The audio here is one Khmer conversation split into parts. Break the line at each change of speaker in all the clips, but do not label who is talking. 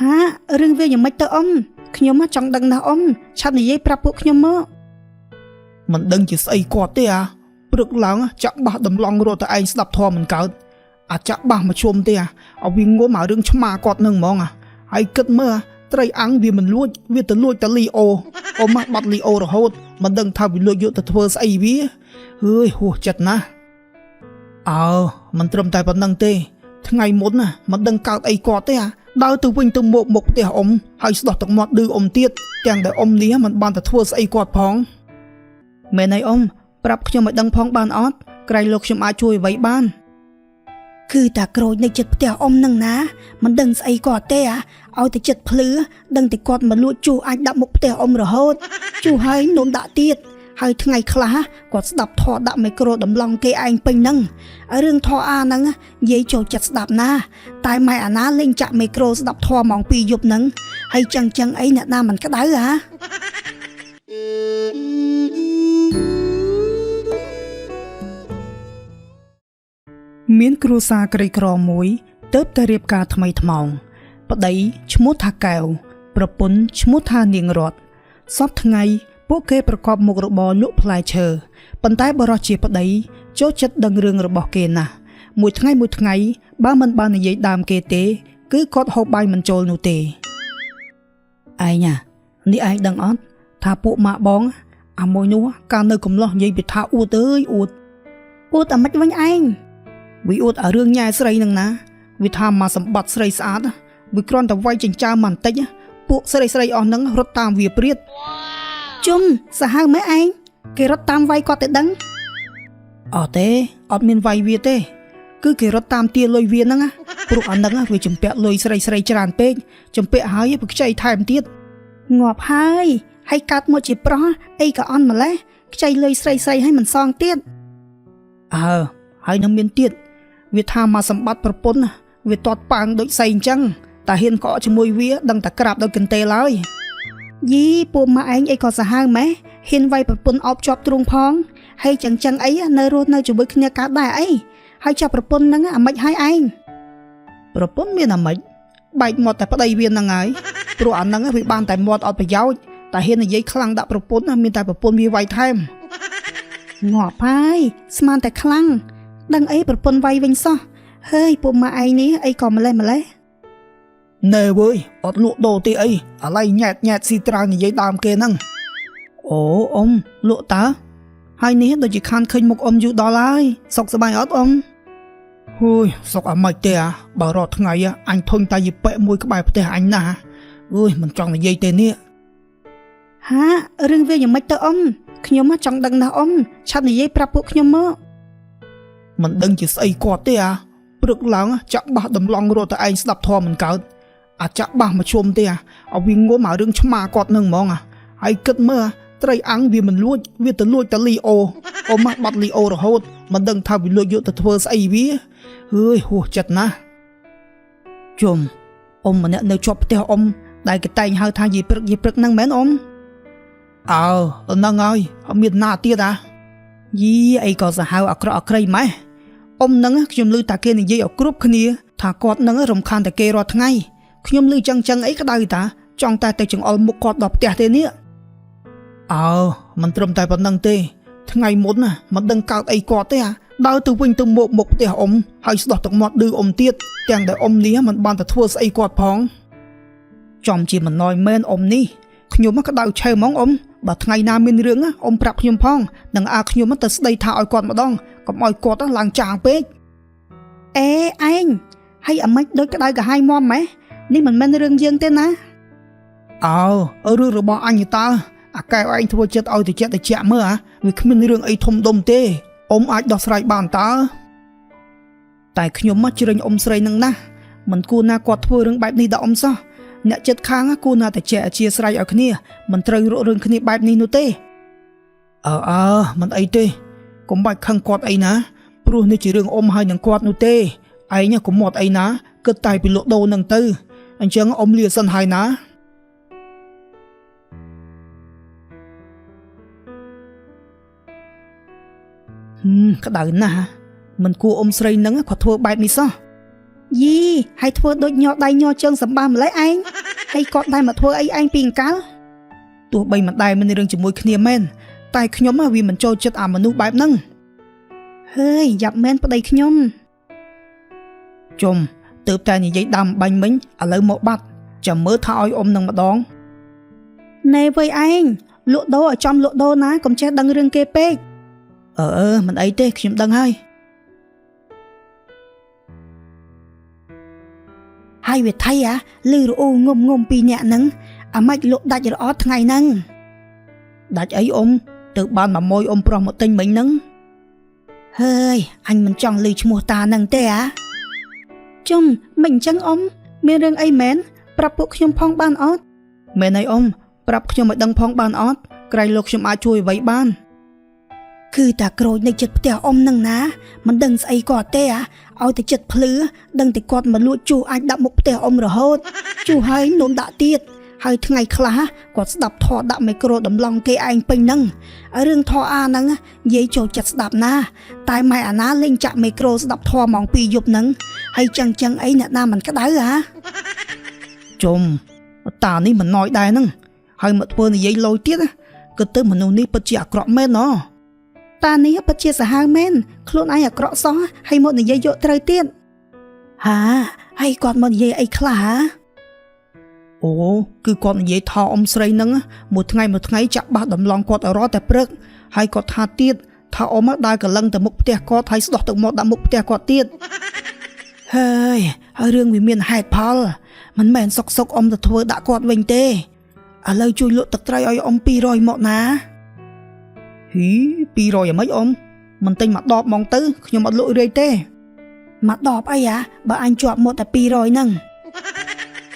ហារឿងវាយ៉ាងម៉េចទៅអ៊ំខ្ញុំចង់ដឹងណាស់អ៊ំឆាប់និយាយប្រាប់ពួកខ្ញុំមក
មិនដឹងជាស្អីគាត់ទេព្រឹកឡើងចាក់បះដំឡងរត់តែឯងស្ដាប់ធម៌មិនកើតចាក់បះមកជុំទេឲ្យវាងុំរឿងឆ្មាគាត់នឹងហ្មងហើយគិតមើលត្រីអាំងវាមិនលួចវាទៅលួចតែលីអូអ៊ំបាត់លីអូរហូតមិនដឹងថាវាលួចយកទៅធ្វើស្អីវាហឺយហួសចិត្តណាស់មិនត្រឹមតែប៉ុណ្្នឹងទេថ្ងៃមុនមិនដឹងកើតអីគាត់ទេដើរទៅវិញទៅមកមុខផ្ទះអ៊ំហើយស្ដោះទឹកមាត់ឌឺអ៊ំទៀតទាំងដែលអ៊ំនេះមិនបានទៅធ្វើស្អីគាត់ផងមែនហើយអ៊ំប្រាប់ខ្ញុំឲ្យដឹងផងបានអត់ក្រែងលោកខ្ញុំអាចជួយអ្វីបាន
គឺតាក្រូចនៅចិត្តផ្ទះអ៊ំនឹងណាមិនដឹងស្អីគាត់ទេឲ្យតែចិត្តភ្លឺដឹងតែគាត់មកលួចជូអាចដាក់មុខផ្ទះអ៊ំរហូតជូហើយនំដាក់ទៀតហើយថ្ងៃខ្លះគាត់ស្ដាប់ធေါ်ដាក់មីក្រូដំឡងគេឯងពេញហ្នឹងរឿងធေါ်ហ្នឹងនិយាយចូលចិត្តស្ដាប់ណាតែម៉ែអាណាលេងចាក់មីក្រូស្ដាប់ធေါ်ម៉ោង2យប់ហ្នឹងហើយចឹងអីអ្នកណាមិនក្តៅ
មានគ្រួសារក្រីក្រមួយទើបតែរៀបការថ្មីថ្មោងប្តីឈ្មោះថាកែវប្រពន្ធឈ្មោះថានាងរតសពថ្ងៃពួកគេប្រកបមុខរបរលក់ផ្លែឈើប៉ុន្តែបរិសុទ្ធជាប្តីចូលចិត្តដឹងរឿងរបស់គេណាស់មួយថ្ងៃបើមិនបាននិយាយដើមគេទេគឺគាត់ហូបបាយមិនចូលនោះទេឯងនេះឯងដឹងអត់ថាពួកម៉ាក់បងអាមួយនោះកាលនៅកំឡោះនិយាយពីថាអួតអើយអួត
អាម៉េចវិញឯង
វាអួតឲ្យរឿងញ៉ែស្រីនឹងណាវាថាមកសម្បត្តិស្រីស្អាតវាគ្រាន់តែវាយចិញ្ចើមបន្តិចពួកស្រីអស់ហ្នឹងរត់តាមវាព្រាត
ជុំសាហាវម៉ែឯងគេរត់តាមវាយគាត់ទៅដឹង
អត់ទេអត់មានវាយវាទេគឺគេរត់តាមទាលុយវាហ្នឹងព្រោះអាហ្នឹងវាជំពាក់លុយស្រីច្រើនពេកជំពាក់ហើយវាខ្ចីថែមទៀត
ងាប់ហើយកាត់មកជាប្រុសអីក៏អន់ម្លេះខ្ចីលុយស្រីឲ្យមិនសងទៀត
ហើយនឹងមានទៀតវាថាមកសម្បត្តិប្រពន្ធវាទាត់ប៉ាងដូចសៃអញ្ចឹងតែហ៊ានកកជាមួយវាដឹងតែក្រាបដោយកន្ទេលហើយ
យីពួកម៉ាក់ឯងអីក៏សាហាវម៉េះហ៊ានវាយប្រពន្ធអោបជាប់ទ្រូងផងហើយចឹងអីនៅរស់នៅជាមួយគ្នាកើតដែរអីហើយចាប់ប្រពន្ធហ្នឹងអាម៉េចហើយឯង
ប្រពន្ធមានអាម៉េចបែកមាត់តែប្តីវាហ្នឹងហើយព្រោះអាហ្នឹងវាបានតែមាត់អត់ប្រយោជន៍តែហ៊ាននិយាយខ្លាំងដាក់ប្រពន្ធមានតែប្រពន្ធវាវាយថែម
ងាប់ហើយស្មានតែខ្លាំងដឹងអីប្រពន្ធវាយវិញសោះហើយពួកម៉ាក់ឯងនេះអីក៏ម្លេះ
ណែវើយអត់លក់ដូរទេអីអាឡៃញ៉ែតស៊ីត្រានិយាយដើមគេហ្នឹងអូអ៊ំលក់តើហើយនេះដូចជាខានឃើញមុខអ៊ំយូរដល់ហើយសុខសប្បាយអត់អ៊ំហួយសុខអាម៉េចទេបើរាល់ថ្ងៃអញធុញតែយីប៉ែមួយក្បែរផ្ទះអញណាអើយមិនចង់និយាយទេនេះ
រឿងវាយ៉ាងម៉េចទៅអ៊ំខ្ញុំចង់ដឹងណាស់អ៊ំឆាប់និយាយប្រាប់ពួកខ្ញុំមក
មិនដឹងជាស្អីគាត់ទេព្រឹកឡើងចាក់បះដំឡងរត់តែឯងស្ដាប់ធម៌មិនកើតចាក់បះមកជុំទេឲ្យវាងុំរឿងឆ្មាគាត់នឹងហ្មងហើយគិតមើលត្រីអាំងវាមិនលួចវាទៅលួចតែលីអូអ៊ំបាត់លីអូរហូតមិនដឹងថាវាលួចយកទៅធ្វើស្អីវាហឺយហួសចិត្តណាស់ជុំអ៊ំម្នាក់នៅជាប់ផ្ទះអ៊ំដែលគេតែងហៅថាយីព្រឹកហ្នឹងមែនអ៊ំហ្នឹងហើយអត់មានណាទៀតយីអីក៏សាហាវអាក្រក់អាក្រៃម៉េះអ៊ំហ្នឹងខ្ញុំឮតែគេនិយាយឲ្យគ្រប់គ្នាថាគាត់ហ្នឹងរំខានតែគេរាល់ថ្ងៃខ្ញុំឮចឹងអីក្តៅតាចង់តែទៅចង្អុលមុខគាត់ដល់ផ្ទះទេនេះមិនត្រឹមតែប៉ុណ្្នឹងទេថ្ងៃមុនមិនដឹងកើតអីគាត់ទេដើរទៅវិញទៅមកមុខផ្ទះអ៊ំហើយស្ដោះទឹកមាត់ឌឺអ៊ំទៀតទាំងដែលអ៊ំនេះមិនបានទៅធ្វើស្អីគាត់ផងចំជាមិនណយមែនអ៊ំនេះខ្ញុំក្តៅឆេវហ្មងអ៊ំបើថ្ងៃណាមានរឿងអ៊ំប្រាប់ខ្ញុំផងនឹងខ្ញុំទៅស្ដីថាឲ្យគាត់ម្ដងកុំឲ្យគាត់ឡើងចាងពេក
ឯងហើយអាម៉េចដូចក្តៅកាហាយមាំម៉េះនេះមិនមែនរឿងយើងទេណា
រឿងរបស់អញតើអាកែវឯងធ្វើចិត្តឲ្យតិចមើលវាគ្មានរឿងអីធំដុំទេអ៊ំអាចដោះស្រាយបានតើតែខ្ញុំមកជ្រើញអ៊ំស្រីនឹងណាមិនគួរណាគាត់ធ្វើរឿងបែបនេះដល់អ៊ំសោះអ្នកចិត្តខាងគួរណាតែចេះអធិស្ឋានឲ្យគ្នាមិនត្រូវរករឿងគ្នាបែបនេះនោះទេមិនអីទេកុំបាច់ខឹងគាត់អីណាព្រោះនេះជារឿងអ៊ំហើយនឹងគាត់នោះទេឯងកុំមាត់អីណាគិតតែពីលក់ដូរនឹងទៅអញ្ចឹងអ៊ំលាសិនហើយណាក្តៅណាស់មិនគួរអ៊ំស្រីនឹងគាត់ធ្វើបែបនេះសោះ
យីហើយធ្វើដូចញ័រដៃញ័រជើងសម្បាម្លេះឯងហើយគាត់ដែរមកធ្វើអីឯងពីអង្កល
ទោះបីមិនដែលមានរឿងជាមួយគ្នាមែនតែខ្ញុំវាមិនចូលចិត្តអាមនុស្សបែបហ្នឹង
ហើយយ៉ាប់មែនប្តីខ្ញុំ
ជុំទើបតែនិយាយដាំបាញ់មិញឥឡូវមកបាត់ចាំមើលថាឲ្យអ៊ំនឹងម្ដង
ណែវ័យឯងលក់ដូរឲ្យចំលក់ដូរណាកុំចេះដឹងរឿងគេពេក
មិនអីទេខ្ញុំដឹងហើយ
ហើយវាថៃលឺរអ៊ូងុំពីអ្នកហ្នឹងអាម៉េចលក់ដាច់រអត់ថ្ងៃហ្នឹង
ដាច់អីអ៊ំទៅបានមកម៉ួយអ៊ំប្រុសមកទិញមិញហ្នឹង
ហើយអញមិនចង់ឮឈ្មោះតាហ្នឹងទេជុំមិនអញ្ចឹងអ៊ំមានរឿងអីមែនប្រាប់ពួកខ្ញុំផងបានអត់
មែនហើយអ៊ំប្រាប់ខ្ញុំឲ្យដឹងផងបានអត់ក្រែងលោកខ្ញុំអាចជួយអ្វីបាន
គឺតាក្រូចនៅចិត្តផ្ទះអ៊ំហ្នឹងណាមិនដឹងស្អីគាត់ទេឲ្យតែចិត្តភ្លឺដឹងតែគាត់មកលួចជូរអាចដាក់មុខផ្ទះអ៊ំរហូតជូរហើយនំដាក់ទៀតហើយថ្ងៃខ្លះគាត់ស្ដាប់ធေါ်ដាក់មីក្រូដំឡងគេឯងពេញហ្នឹងរឿងធေါ်ហ្នឹងនិយាយចូលចិត្តស្ដាប់ណាតែម៉ែអាណាលេងចាក់មីក្រូស្ដាប់ធေါ်ម៉ោង2យប់ហ្នឹងហើយចឹងអីអ្នកណាមិនក្តៅ
ជុំតានេះមិនណយដែរហ្នឹងហើយមកធ្វើនិយាយលយទៀតគិតទៅមនុស្សនេះពិតជាអាក្រក់មែនណោះ
តានេះពិតជាសាហាវមែនខ្លួនឯងអាក្រក់សោះហើយមកនិយាយយកត្រូវទៀតហើយគាត់មកនិយាយអីខ្លះ
អូគឺគាត់និយាយថាអ៊ំស្រីហ្នឹងមួយថ្ងៃចាក់បាសដំឡងគាត់ឲ្យរត់តែព្រឹកហើយគាត់ថាទៀតថាអ៊ំដើរកលឹងទៅមុខផ្ទះគាត់ហើយស្ដោះទឹកមកដាក់មុខផ្ទះគាត់ទៀតហើយរឿងវាមានហេតុផលមិនមែនសុកអ៊ំទៅធ្វើដាក់គាត់វិញទេឥឡូវជួយលក់ទឹកត្រីឲ្យអ៊ំ200មកណា ហ៊ី200យ៉ាងម៉េចអ៊ំមិនទិញមកដបហ្មងទៅខ្ញុំអត់លក់រាយទេ
មកដបអីបើអញជាប់មកតែ200ហ្នឹង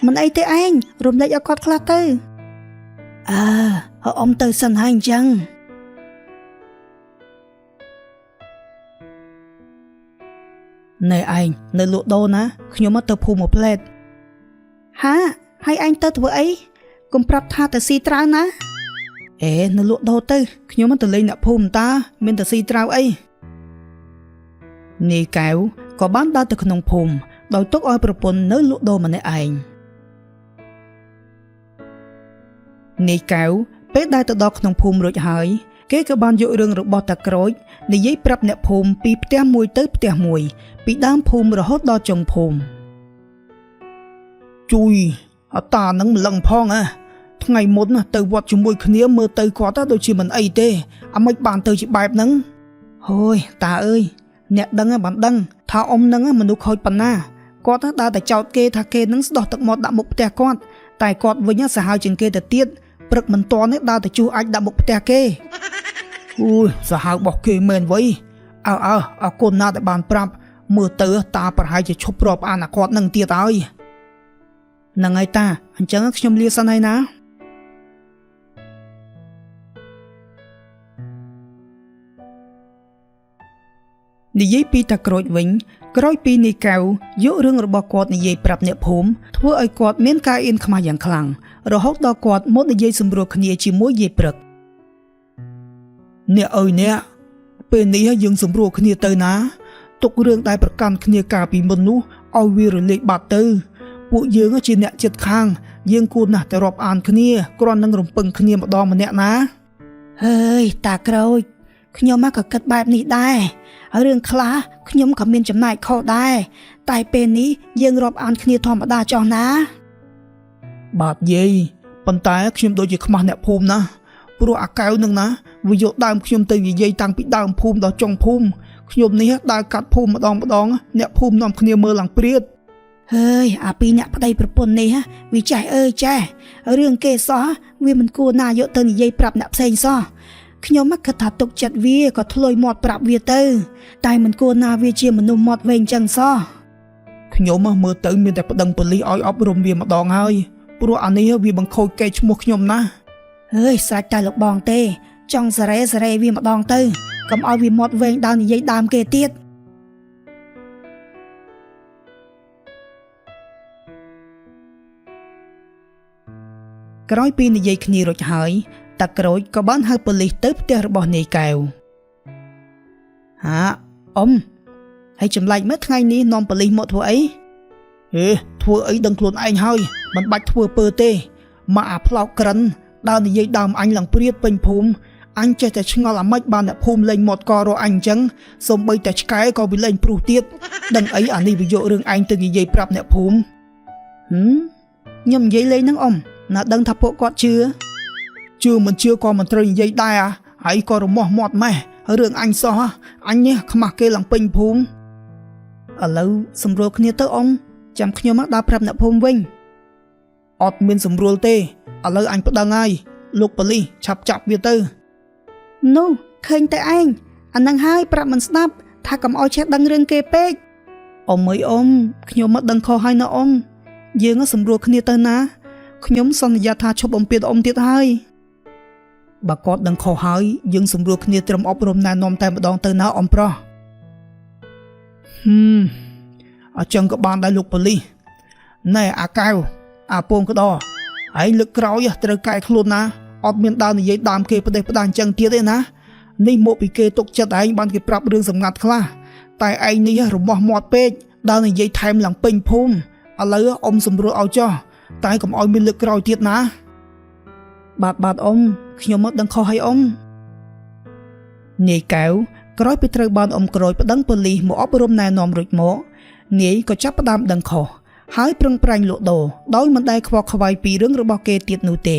មិនអីទេឯងរំលែកឲ្យគាត់ខ្លះទៅអ៊ំទៅសិនហើយអញ្ចឹង
ណែឯងនៅលក់ដូរណាខ្ញុំមកទៅភូមិមួយផ្លែត
ហើយឯងទៅធ្វើអីកុំប្រាប់ថាទៅស៊ីត្រាវណា
នៅលក់ដូរទៅខ្ញុំទៅលេងអ្នកភូមិតាមានតែស៊ីត្រាវអីនាយកែវក៏បានដើរទៅក្នុងភូមិដោយទុកឲ្យប្រពន្ធនៅលក់ដូរម្នាក់ឯងនាយកែវពេលដែលទៅដល់ក្នុងភូមិរួចហើយគេក៏បានយករឿងរបស់តាក្រូចនិយាយប្រាប់អ្នកភូមិពីផ្ទះមួយទៅផ្ទះមួយពីដើមភូមិរហូតដល់ចុងភូមិជួយអតានឹងម្លឹងផងថ្ងៃមុនទៅវត្តជាមួយគ្នាមើលទៅគាត់ដូចជាមិនអីទេអាមិនបានទៅជាបែបហ្នឹងហូយតាអើយអ្នកដឹងបានដឹងថាអ៊ំហ្នឹងមនុស្សខូចប៉ុណ្ណាគាត់ដើរតែចោទគេថាគេនឹងស្ដោះទឹកមាត់ដាក់មុខផ្ទះគាត់តែគាត់វិញសាហាវជាងគេទៅទៀតព្រឹកមិនទាន់ដើរតែជួអាចដាក់មុខផ្ទះគេអូយសាហាវរបស់គេមែនវៃអរគុណណាស់ដែលបានប្រាប់មើលទៅតាប្រហែលជាឈប់រាប់អានគាត់នឹងទៀតហើយហ្នឹងហើយតាអញ្ចឹងខ្ញុំលាសិនហើយណានិយាយពីតាក្រូចវិញក្រោយពីនាយកែវយករឿងរបស់គាត់និយាយប្រាប់អ្នកភូមិធ្វើឲ្យគាត់មានការអៀនខ្មាស់យ៉ាងខ្លាំងរហូតដល់គាត់មកនិយាយសម្រួលគ្នាជាមួយយាយព្រឹកអ្នកអើយអ្នកពេលនេះយើងសម្រួលគ្នាទៅណាទុករឿងដែលប្រកាន់គ្នាកាលពីមុននោះឲ្យវារលាយបាត់ទៅពួកយើងជាអ្នកចិត្តខាងយើងគួរណាស់តែរាប់អានគ្នាគ្រាន់នឹងរំពឹងគ្នាម្ដងម្នាក់ណា
ហើយតាក្រូចខ្ញុំក៏គិតបែបនេះដែររឿងខ្លះខ្ញុំក៏មានចំណាយខុសដែរតែពេលនេះយើងរាប់អានគ្នាធម្មតាចុះណា
បាទយាយប៉ុន្តែខ្ញុំដូចជាខ្មាស់អ្នកភូមិណាព្រោះអាកែវនឹងណាវាយកដើមខ្ញុំទៅនិយាយតាំងពីដើមភូមិដល់ចុងភូមិខ្ញុំនេះដើរកាត់ភូមិម្ដងអ្នកភូមិនាំគ្នាមើលឡើងព្រាត
ហើយអាពីរអ្នកប្តីប្រពន្ធនេះវាចេះចេះរឿងគេសោះវាមិនគួរណាយកទៅនិយាយប្រាប់អ្នកផ្សេងសោះខ្ញុំគិតថាទុកចិត្តវាក៏ធ្លុយមាត់ប្រាប់វាទៅតែមិនគួរណាវាជាមនុស្សមាត់វែងចឹងសោះ
ខ្ញុំមើលទៅមានតែប្តឹងប៉ូលីសឲ្យអប់រំវាម្ដងហើយព្រោះអានេះវាបង្ខូចកេរ្តិ៍ឈ្មោះខ្ញុំណា
ហើយស្រេចតែលោកបងទេចង់សារ៉េវាម្ដងទៅកុំឲ្យវាមាត់វែងដើរនិយាយដើមគេទៀត
ក្រោយពីនិយាយគ្នារួចហើយតាក្រូចក៏បានហៅប៉ូលីសទៅផ្ទះរបស់នាយកែវអ៊ំហើយចម្លែកមើលថ្ងៃនេះនាំប៉ូលីសមកធ្វើអី ហេធ្វើអីដឹងខ្លួនឯងហើយមិនបាច់ធ្វើពើទេមកអាផ្លោកក្រិនដើរនិយាយដើមអញឡើងព្រាតពេញភូមិអញចេះតែឆ្ងល់អាម៉េចបានអ្នកភូមិលេងមាត់ករកអញអញ្ចឹងសូម្បីតែឆ្កែក៏វាលេងព្រុសទៀតដឹងអីអានេះវាយករឿងឯងទៅនិយាយប្រាប់អ្នកភូមិខ្ញុំនិយាយលេងនឹងអ៊ំណាដឹងថាពួកគាត់ជឿមិនជឿក៏មិនត្រូវនិយាយដែរហើយក៏រមាស់មាត់ម៉េះរឿងអញសោះអញនេះខ្មាស់គេឡើងពេញភូមិឥឡូវសម្រួលគ្នាទៅអ៊ំចាំខ្ញុំដើរប្រាប់អ្នកភូមិវិញអត់មានសម្រួលទេឥឡូវអញប្តឹងហើយលោកប៉ូលីសឆាប់ចាប់វាទៅ
នោះឃើញតែឯងអានឹងហើយប្រាប់មិនស្ដាប់ថាកុំឲ្យចេះដឹងរឿងគេពេក
អ៊ំអើយអ៊ំខ្ញុំមកដឹងខុសហើយណាអ៊ំយើងសម្រួលគ្នាទៅណាខ្ញុំសន្យាថាឈប់បំពេញអ៊ំទៀតហើយបើគាត់ដឹងខុសហើយយើងសម្រួលគ្នាត្រឹមអប់រំណែនាំតែម្ដងទៅណាអ៊ំប្រុសអញ្ចឹងក៏បានដែរលោកប៉ូលីសណែអាកៅអាពងក្តោហើយលើកក្រោយត្រូវកែខ្លួនណាអត់មានដើរនិយាយដើមគេផ្ដេសផ្ដាសអញ្ចឹងទៀតទេណានេះមកពីគេទុកចិត្តឯងបានគេប្រាប់រឿងសម្ងាត់ខ្លះតែឯងនេះរមាស់មាត់ពេកដើរនិយាយថែមឡើងពេញភូមិឥឡូវអ៊ំសម្រួលឲ្យចោះតែកុំឲ្យមានលើកក្រោយទៀតណាបាទអ៊ំខ្ញុំមកដឹងខុសហើយអ៊ំនាយកែវក្រោយពីត្រូវបានអ៊ំក្រូចប្តឹងប៉ូលីសមកអប់រំណែនាំរួចមកនាយក៏ចាប់ផ្ដើមដឹងខុសហើយប្រឹងប្រែងលក់ដូរដោយមិនដែលខ្វល់ខ្វាយពីរឿងរបស់គេទៀតនោះទេ